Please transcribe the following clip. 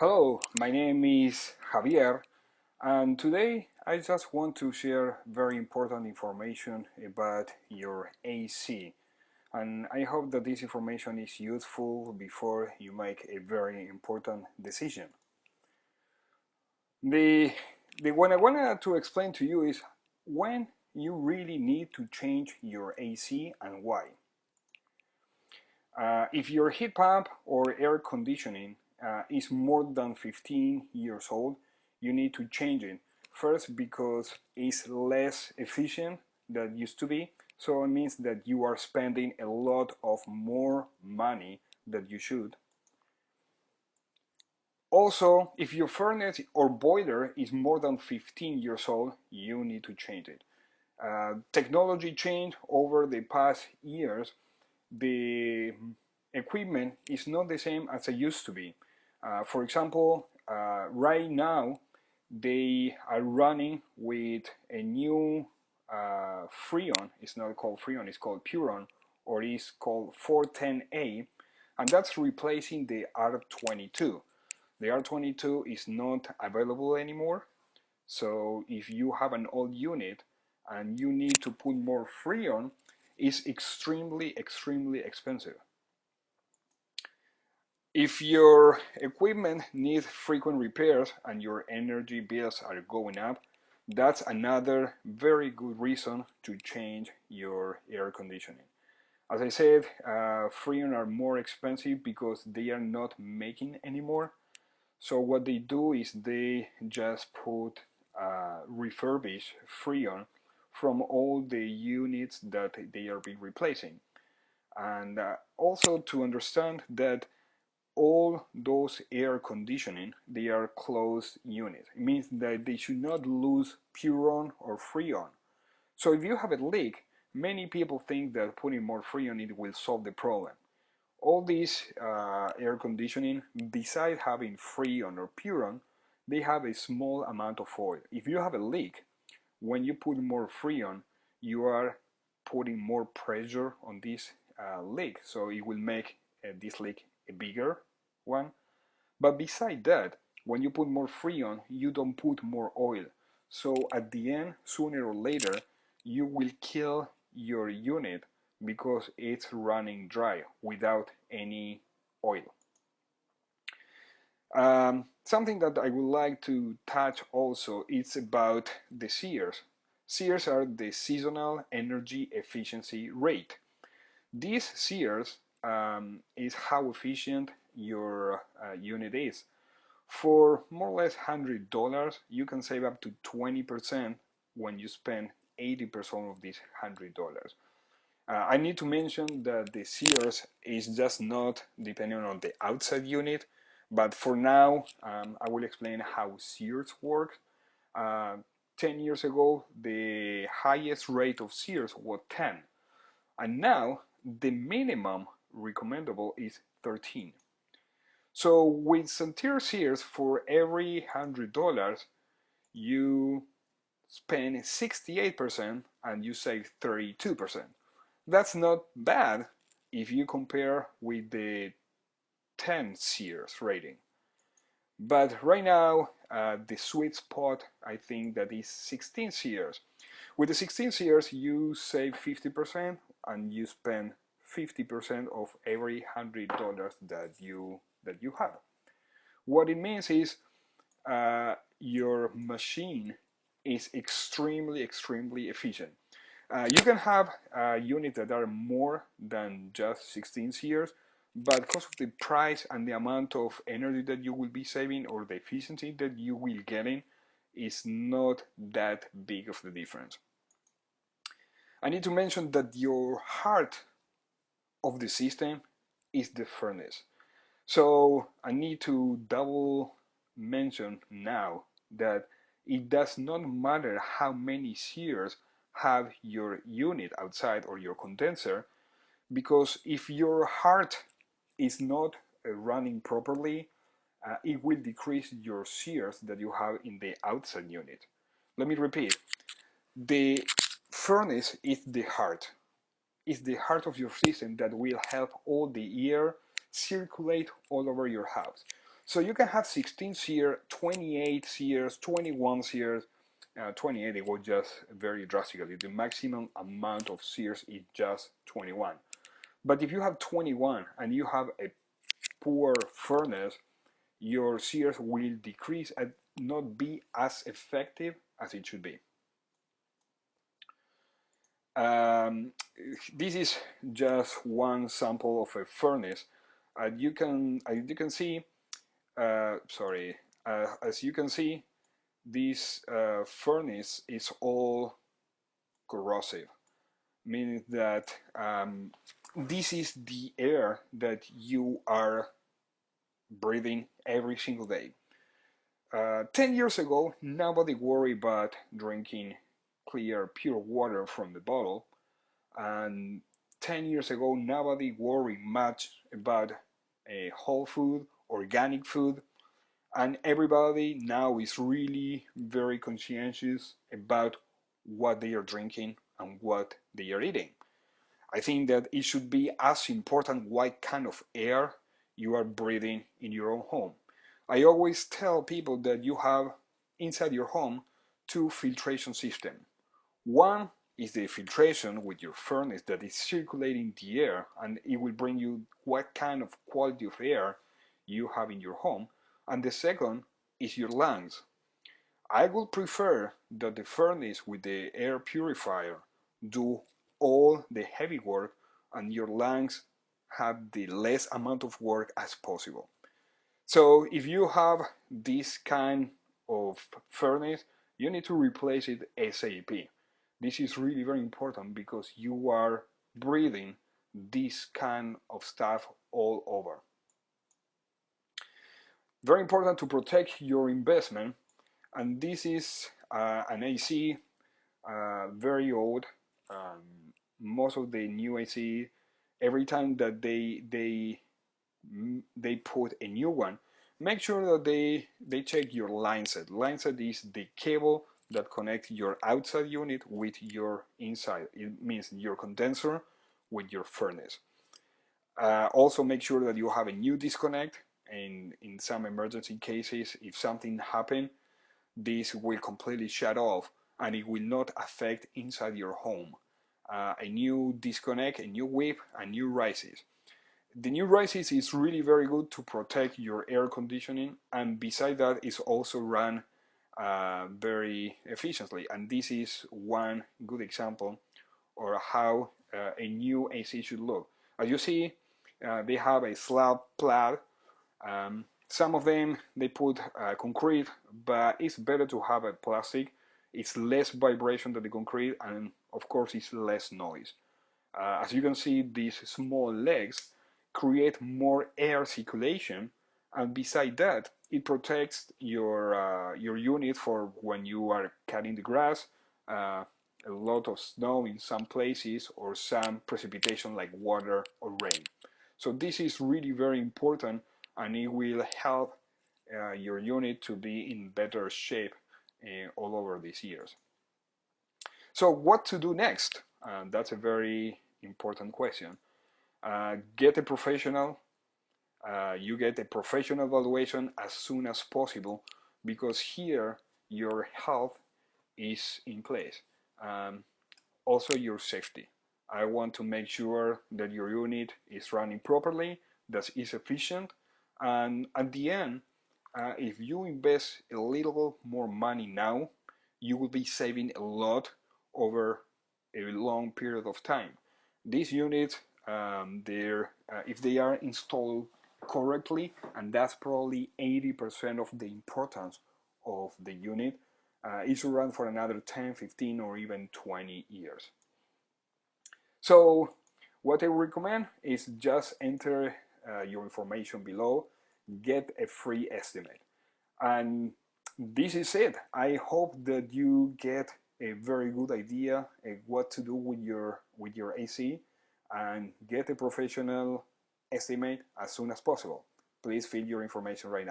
Hello, my name is Javier, and today I just want to share very important information about your AC. And I hope that this information is useful before you make a very important decision. The, the one I wanted to explain to you is when you really need to change your AC and why. If your heat pump or air conditioning is more than 15 years old, you need to change it. First, because it's less efficient than it used to be, so it means that you are spending a lot of more money than you should. Also, if your furnace or boiler is more than 15 years old, you need to change it. Technology changed over the past years. The equipment is not the same as it used to be. For example, right now they are running with a new Freon. It's not called Freon, it's called Puron, or it's called 410A, and that's replacing the R22. The R22 is not available anymore, so if you have an old unit and you need to put more Freon, it's extremely expensive. If your equipment needs frequent repairs and your energy bills are going up, that's another very good reason to change your air conditioning. As I said, Freon are more expensive because they are not making anymore. So what they do is they just put refurbished Freon from all the units that they are being replacing. And also to understand that all those air conditioning, they are closed units. It means that they should not lose Puron or Freon. So if you have a leak, many people think that putting more Freon it will solve the problem. All these air conditioning, besides having Freon or Puron, they have a small amount of oil. If you have a leak, when you put more Freon, you are putting more pressure on this leak, so it will make this leak a bigger one. But beside that, when you put more Freon, you don't put more oil. So at the end, sooner or later, you will kill your unit because it's running dry without any oil. Something that I would like to touch also is about the SEERs. SEERs are the Seasonal Energy Efficiency Rate. These SEERs is how efficient your unit is. For more or less $100, you can save up to 20% when you spend 80% of these $100. I need to mention that the SEERs is just not depending on the outside unit, but for now, I will explain how SEERs work. 10 years ago, the highest rate of SEERs was 10, and now the minimum recommendable is 13. So with Santier SEERs, for every $100, you spend 68% and you save 32%. That's not bad if you compare with the 10 SEERs rating. But right now, the sweet spot, I think that is 16 SEERs. With the 16 SEERs, you save 50% and you spend 50% of every $100 that you have. What it means is your machine is extremely efficient. You can have units that are more than just 16 SEERs, but because of the price and the amount of energy that you will be saving or the efficiency that you will getting is not that big of the difference. I need to mention that your heart of the system is the furnace. So I need to double mention now that it does not matter how many SEERs have your unit outside or your condenser, because if your heart is not running properly, it will decrease your SEERs that you have in the outside unit. Let me repeat. The furnace is the heart. It's the heart of your system that will help all the air circulate all over your house. So you can have 16 SEER, 28 SEERs, 21 SEERs. 28 it was just very drastically. The maximum amount of SEERs is just 21. But if you have 21 and you have a poor furnace, your SEERs will decrease and not be as effective as it should be. This is just one sample of a furnace. You can see, as you can see, this furnace is all corrosive, meaning that this is the air that you are breathing every single day. 10 years ago, nobody worried about drinking clear, pure water from the bottle. And 10 years ago, nobody worried much about a whole food, organic food. And everybody now is really very conscientious about what they are drinking and what they are eating. I think that it should be as important what kind of air you are breathing in your own home. I always tell people that you have inside your home two filtration systems. One is the filtration with your furnace that is circulating the air, and it will bring you what kind of quality of air you have in your home. And the second is your lungs. I would prefer that the furnace with the air purifier do all the heavy work and your lungs have the less amount of work as possible. So if you have this kind of furnace, you need to replace it ASAP. This is really very important because you are breathing this kind of stuff all over. Very important to protect your investment, and this is an AC, very old. Most of the new AC, every time that they put a new one, make sure that they check your line set. Line set is the cable that connects your outside unit with your inside. It means your condenser with your furnace. Also make sure that you have a new disconnect, and in some emergency cases, if something happened, this will completely shut off and it will not affect inside your home. A new disconnect, a new whip, and new rises. The new rises is really very good to protect your air conditioning, and beside that is also run very efficiently, and this is one good example or how a new AC should look. As you see, they have a slab plat. Some of them they put concrete, but it's better to have a plastic. It's less vibration than the concrete, and of course it's less noise. As you can see, these small legs create more air circulation, and beside that, it protects your unit for when you are cutting the grass, a lot of snow in some places, or some precipitation like water or rain. So this is really very important, and it will help your unit to be in better shape all over these years. So what to do next? That's a very important question. Get a professional. You get a professional evaluation as soon as possible, because here your health is in place. Also your safety. I want to make sure that your unit is running properly, that is efficient, and at the end, if you invest a little more money now, you will be saving a lot over a long period of time. These units, if they are installed correctly, and that's probably 80% of the importance of the unit, it should run for another 10, 15, or even 20 years. So what I recommend is just enter your information below, get a free estimate. And this is it. I hope that you get a very good idea of what to do with your AC, and get a professional estimate as soon as possible. Please fill your information right now.